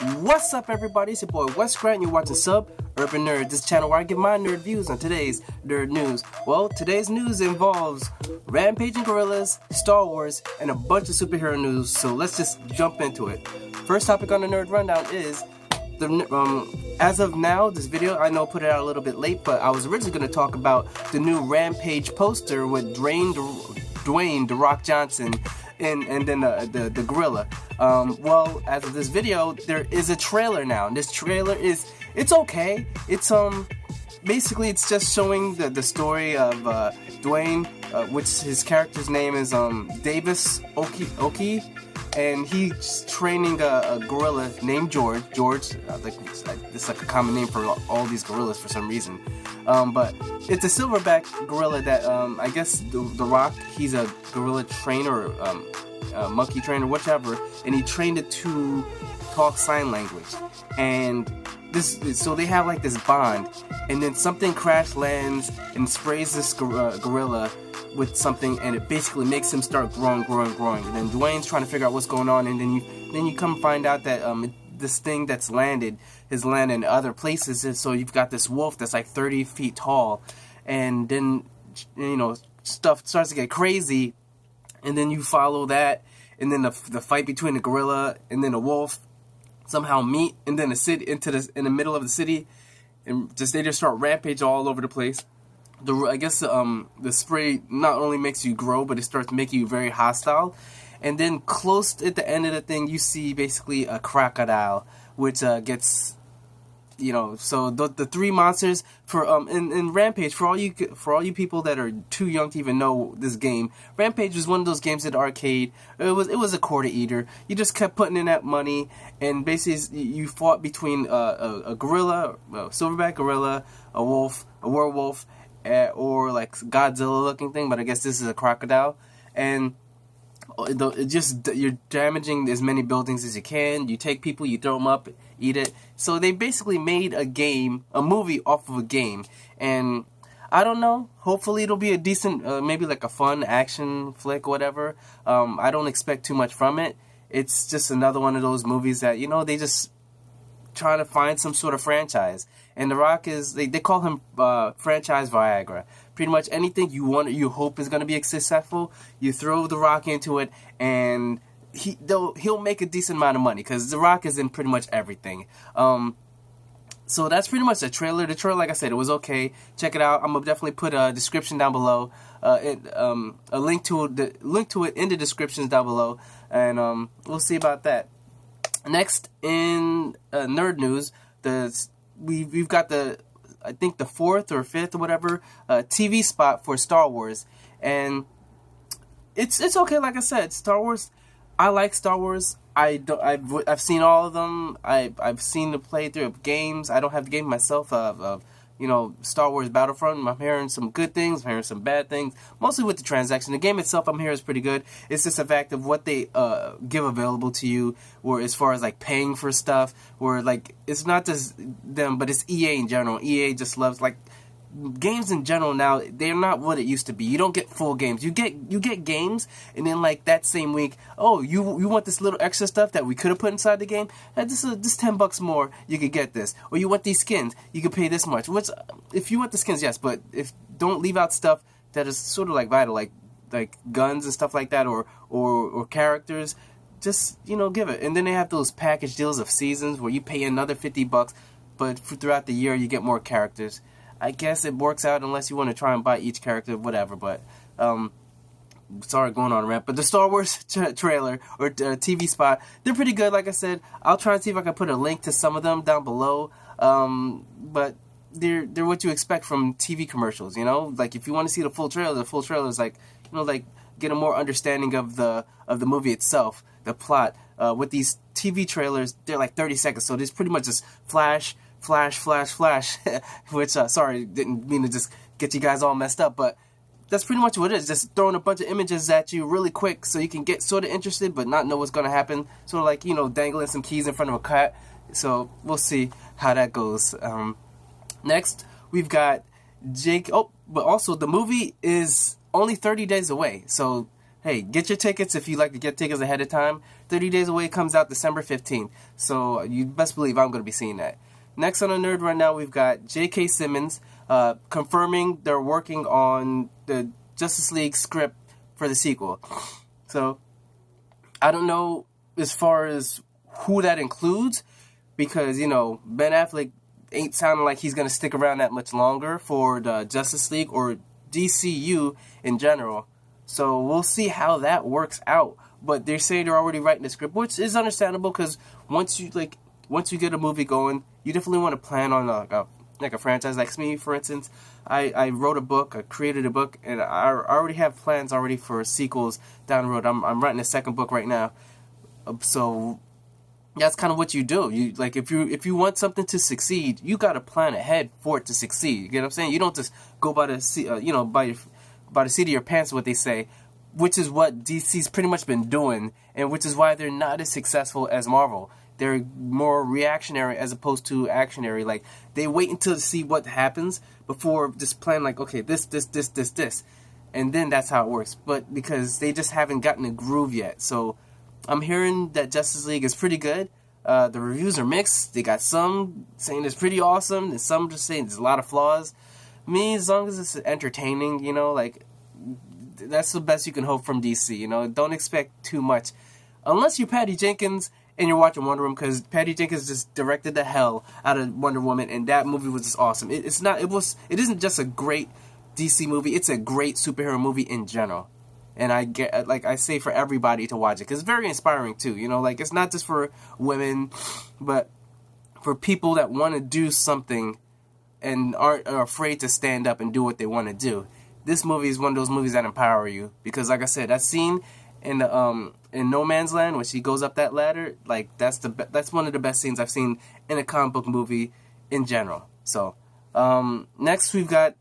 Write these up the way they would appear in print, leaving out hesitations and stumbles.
What's up, everybody? It's your boy Wes Grant. You're watching Urban Nerd, this channel where I give my nerd views on today's nerd news. Well, today's news involves rampaging gorillas, Star Wars, and a bunch of superhero news. So let's just jump into it. First topic on the nerd rundown is as of now, this video I know put it out a little bit late, but I was originally going to talk about the new Rampage poster with Dwayne The Rock Johnson and then the gorilla. Well, as of this video, there is a trailer now, and this trailer it's okay. It's basically it's just showing the story of Dwayne, which his character's name is Davis Oki, and he's training a gorilla named George. It's like a common name for all these gorillas for some reason. But it's a silverback gorilla that I guess the Rock, he's a gorilla trainer, or monkey trainer, whichever, and he trained it to talk sign language. And so they have like this bond, and then something crash lands and sprays this gorilla with something, and it basically makes him start growing. And then Dwayne's trying to figure out what's going on, and then you come find out that this thing that's landed has landed in other places, and so you've got this wolf that's like 30 feet tall, and then stuff starts to get crazy, and then you follow that, and then the fight between the gorilla and then the wolf somehow meet, and then in the middle of the city, and they just start rampage all over the place. I guess the spray not only makes you grow, but it starts making you very hostile. And then close at the end of the thing, you see basically a crocodile, which gets, so the three monsters for in Rampage, for all you people that are too young to even know this game, Rampage was one of those games at the arcade. It was a quarter eater. You just kept putting in that money, and basically you fought between a gorilla, a silverback gorilla, a wolf, a werewolf, or like Godzilla looking thing, but I guess this is a crocodile. And you're damaging as many buildings as you can. You take people, you throw them up, eat it. So they basically made a movie off of a game. And I don't know, hopefully it'll be a decent, maybe like a fun action flick or whatever. I don't expect too much from it. It's just another one of those movies that, they just trying to find some sort of franchise. And The Rock they call him franchise Viagra. Pretty much anything you hope is going to be successful, you throw The Rock into it, and he'll make a decent amount of money, because The Rock is in pretty much everything. So that's pretty much the trailer. The trailer, like I said, it was okay. Check it out. I'm gonna definitely put a description down below, a link to it in the descriptions down below, and we'll see about that. Next in nerd news, we've got I think the 4th or 5th or whatever TV spot for Star Wars, and it's okay. Like I said, Star Wars. I like Star Wars. I've seen all of them. I've seen the playthrough of games. I don't have the game myself of Star Wars Battlefront. I'm hearing some good things. I'm hearing some bad things. Mostly with the transaction. The game itself, I'm hearing is pretty good. It's just the fact of what they give available to you, where as far as like paying for stuff, where like it's not just them, but it's EA in general. EA just loves like games in general now. They're not what it used to be. You don't get full games. You get games, and then like that same week, oh, you want this little extra stuff that we could have put inside the game? This $10 more, you could get this. Or you want these skins, you could pay this much. Which, if you want the skins, yes, but don't leave out stuff that is sort of like vital, like guns and stuff like that, or characters. Just give it. And then they have those package deals of seasons where you pay another $50, but throughout the year you get more characters. I guess it works out unless you want to try and buy each character, whatever. But sorry, going on a rant. But the Star Wars trailer or TV spot, they're pretty good. Like I said, I'll try and see if I can put a link to some of them down below. But they're what you expect from TV commercials. Like if you want to see the full trailer is like get a more understanding of the movie itself, the plot. With these TV trailers, they're like 30 seconds, so there's pretty much just flash, which, sorry, didn't mean to just get you guys all messed up, but that's pretty much what it is, just throwing a bunch of images at you really quick so you can get sort of interested but not know what's going to happen, sort of like, dangling some keys in front of a cat. So we'll see how that goes. Next, we've got but also the movie is only 30 days away, so hey, get your tickets if you like to get tickets ahead of time. 30 days away, comes out December 15th. So you best believe I'm going to be seeing that. Next on the Nerd right now, we've got J.K. Simmons confirming they're working on the Justice League script for the sequel. So I don't know as far as who that includes, because, you know, Ben Affleck ain't sounding like he's going to stick around that much longer for the Justice League or DCU in general. So we'll see how that works out. But they're saying they're already writing the script, which is understandable, because once you get a movie going, you definitely want to plan on a franchise. Like me, for instance, I wrote a book, I created a book, and I already have plans already for sequels down the road. I'm writing a second book right now. So that's kind of what you do. You like if you want something to succeed, you got to plan ahead for it to succeed. You get what I'm saying? You don't just go by the seat of your pants, what they say, which is what DC's pretty much been doing, and which is why they're not as successful as Marvel. They're more reactionary as opposed to actionary. Like, they wait until to see what happens before just plan, like, okay, this, and then that's how it works. But because they just haven't gotten a groove yet. So I'm hearing that Justice League is pretty good. The reviews are mixed. They got some saying it's pretty awesome, and some just saying there's a lot of flaws. Me, as long as it's entertaining, you know, like, that's the best you can hope from DC, you know. Don't expect too much. Unless you're Patty Jenkins and you're watching Wonder Woman, because Patty Jenkins just directed the hell out of Wonder Woman, and that movie was just awesome. It isn't just a great DC movie, it's a great superhero movie in general. And I say for everybody to watch it, because it's very inspiring too, you know, like, it's not just for women, but for people that want to do something and aren't afraid to stand up and do what they want to do. This movie is one of those movies that empower you, because, like I said, that scene in No Man's Land when she goes up that ladder, like, that's one of the best scenes I've seen in a comic book movie in general. So next we've got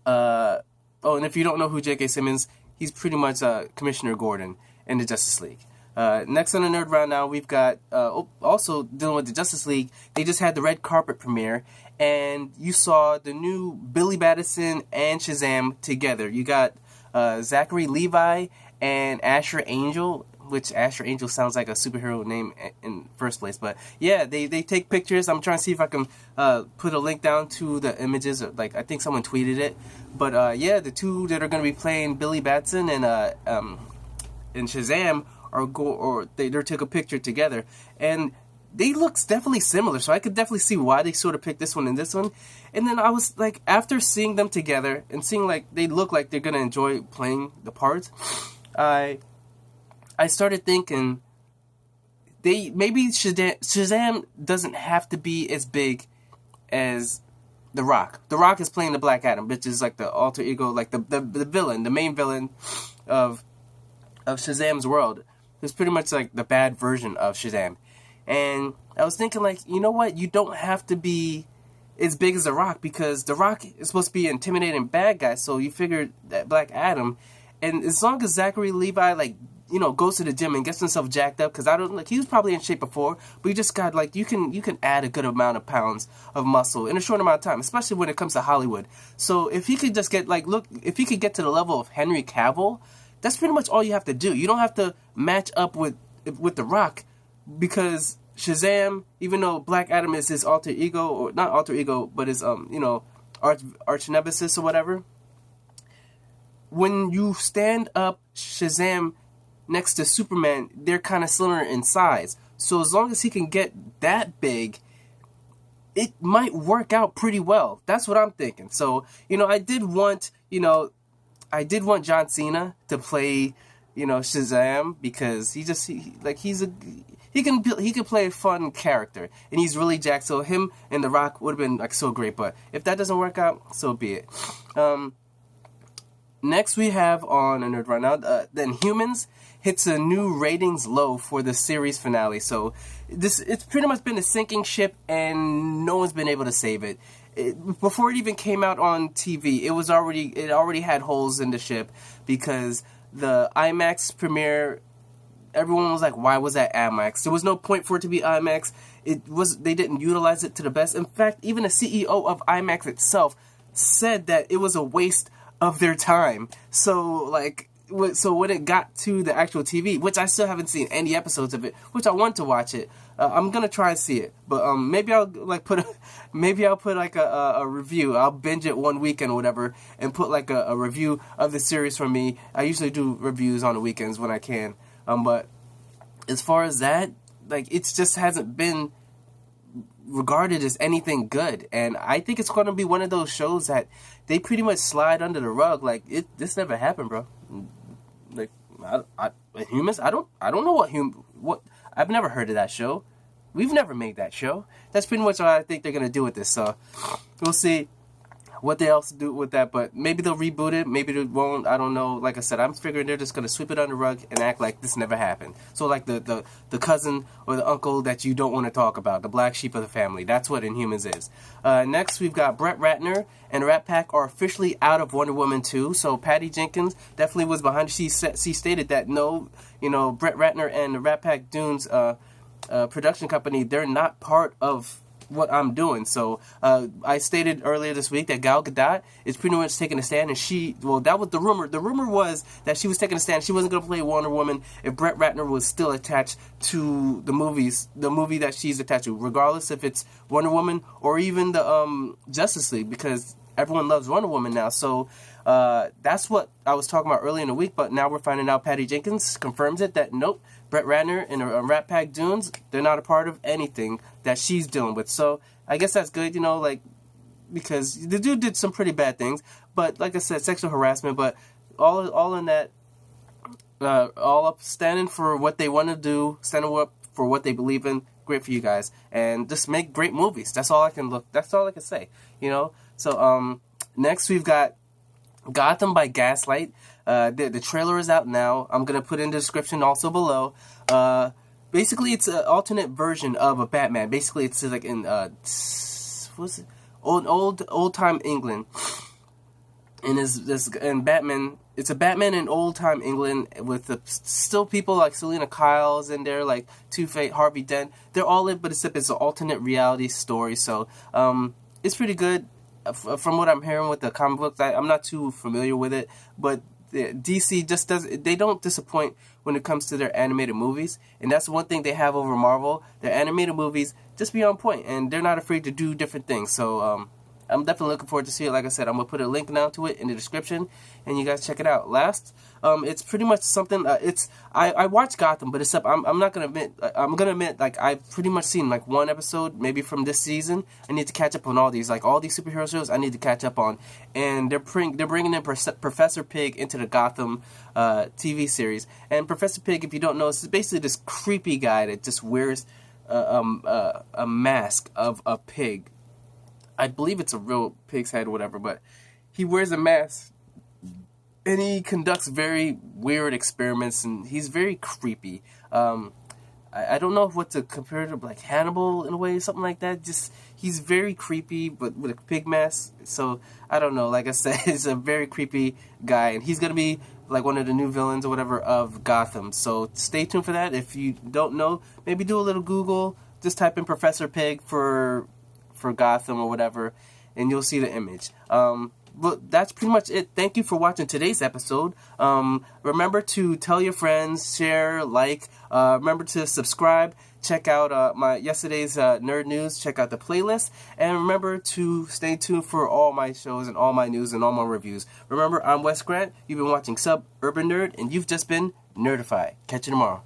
and if you don't know who J.K. Simmons, he's pretty much Commissioner Gordon in the Justice League. Next on the Nerd Round now, we've got also dealing with the Justice League. They just had the red carpet premiere, and you saw the new Billy Madison and Shazam together. You got Zachary, Levi, and Asher Angel, which Asher Angel sounds like a superhero name in first place. But yeah, they take pictures. I'm trying to see if I can put a link down to the images. Like, I think someone tweeted it. But yeah, the two that are going to be playing Billy Batson and Shazam they took a picture together, and they look definitely similar. So I could definitely see why they sort of picked this one and this one. And then I was like, after seeing them together and seeing like they look like they're gonna enjoy playing the parts, I started thinking maybe Shazam doesn't have to be as big as The Rock. The Rock is playing the Black Adam, which is like the alter ego, like the villain, the main villain of Shazam's world. It's pretty much like the bad version of Shazam. And I was thinking, like, you know what? You don't have to be as big as The Rock, because The Rock is supposed to be an intimidating bad guy. So you figure that Black Adam, and as long as Zachary Levi, like, you know, goes to the gym and gets himself jacked up, because he was probably in shape before, but you just got, like, you can add a good amount of pounds of muscle in a short amount of time, especially when it comes to Hollywood. So if he could just get, like, if he could get to the level of Henry Cavill, that's pretty much all you have to do. You don't have to match up with The Rock, because Shazam, even though Black Adam is his alter ego, or not alter ego, but his arch nemesis or whatever, when you stand up Shazam next to Superman, they're kind of similar in size. So as long as he can get that big, it might work out pretty well. That's what I'm thinking. So, you know, I did want John Cena to play, you know, Shazam, because he can play a fun character, and he's really jacked. So him and The Rock would have been like so great. But if that doesn't work out, so be it. Next we have on a Nerd Right Now, the Inhumans hits a new ratings low for the series finale. So it's pretty much been a sinking ship, and no one's been able to save it. Before it even came out on TV, it already had holes in the ship, because the IMAX premiere, everyone was like, why was that IMAX? There was no point for it to be IMAX. They didn't utilize it to the best. In fact, even the CEO of IMAX itself said that it was a waste of their time. So, like, so when it got to the actual TV, which I still haven't seen any episodes of it, which I want to watch it. I'm gonna try and see it, but maybe I'll like maybe I'll put like a review. I'll binge it one weekend or whatever, and put like a review of the series for me. I usually do reviews on the weekends when I can. But as far as that, like it just hasn't been regarded as anything good, and I think it's gonna be one of those shows that they pretty much slide under the rug. Like this never happened, bro. Like Inhumans, I don't know what I've never heard of that show. We've never made that show. That's pretty much what I think they're gonna do with this. So we'll see what they else do with that. But maybe they'll reboot it. Maybe they won't. I don't know. Like I said, I'm figuring they're just gonna sweep it under the rug and act like this never happened. So like the cousin or the uncle that you don't want to talk about, the black sheep of the family. That's what Inhumans is. Next, we've got Brett Ratner and Ratpac are officially out of Wonder Woman 2. So Patty Jenkins definitely was behind it. She stated that no, Brett Ratner and the Ratpac Dunes production company, they're not part of what I'm doing. So I stated earlier this week that Gal Gadot is pretty much taking a stand, and that was the rumor. The rumor was that she was taking a stand. She wasn't going to play Wonder Woman if Brett Ratner was still attached to the movie that she's attached to, regardless if it's Wonder Woman or even the Justice League, because everyone loves Wonder Woman now. So that's what I was talking about earlier in the week, but now we're finding out Patty Jenkins confirms it, that nope, Brett Ratner and Ratpac Dunes, they're not a part of anything that she's dealing with. So I guess that's good, because the dude did some pretty bad things, but like I said, sexual harassment, but all in that, all up standing for what they want to do, standing up for what they believe in. Great for you guys, and just make great movies. That's all I can say, So next we've got Gotham by Gaslight. The trailer is out now. I'm going to put in the description also below. Basically, it's an alternate version of a Batman. Basically, it's like in what's it? Old time England. And Batman. It's a Batman in old time England with still people like Selena Kyle's in there, like Two-Face, Harvey Dent. They're all in, but it's an alternate reality story. So it's pretty good. From what I'm hearing with the comic books, I'm not too familiar with it, but DC just they don't disappoint when it comes to their animated movies, and that's one thing they have over Marvel. Their animated movies just be on point, and they're not afraid to do different things. So I'm definitely looking forward to see it. Like I said, I'm going to put a link now to it in the description, and you guys check it out. Last, it's pretty much something, I watched Gotham, but except I'm not going to admit, I'm going to admit, like, I've pretty much seen, like, one episode, maybe from this season. I need to catch up on all these, like, all these superhero shows I need to catch up on. And they're bringing in Professor Pig into the Gotham TV series. And Professor Pig, if you don't know, is basically this creepy guy that just wears a mask of a pig. I believe it's a real pig's head or whatever, but he wears a mask and he conducts very weird experiments, and he's very creepy. I don't know what to compare to, like Hannibal in a way, something like that. Just he's very creepy, but with a pig mask. So I don't know. Like I said, he's a very creepy guy, and he's gonna be like one of the new villains or whatever of Gotham. So stay tuned for that. If you don't know, maybe do a little Google. Just type in Professor Pig for Gotham or whatever, and you'll see the image. But that's pretty much it. Thank you for watching today's episode. Remember to tell your friends, share, like. Remember to subscribe. Check out my yesterday's nerd news. Check out the playlist, and remember to stay tuned for all my shows and all my news and all my reviews. Remember, I'm Wes Grant. You've been watching Urban Nerd, and you've just been nerdified. Catch you tomorrow.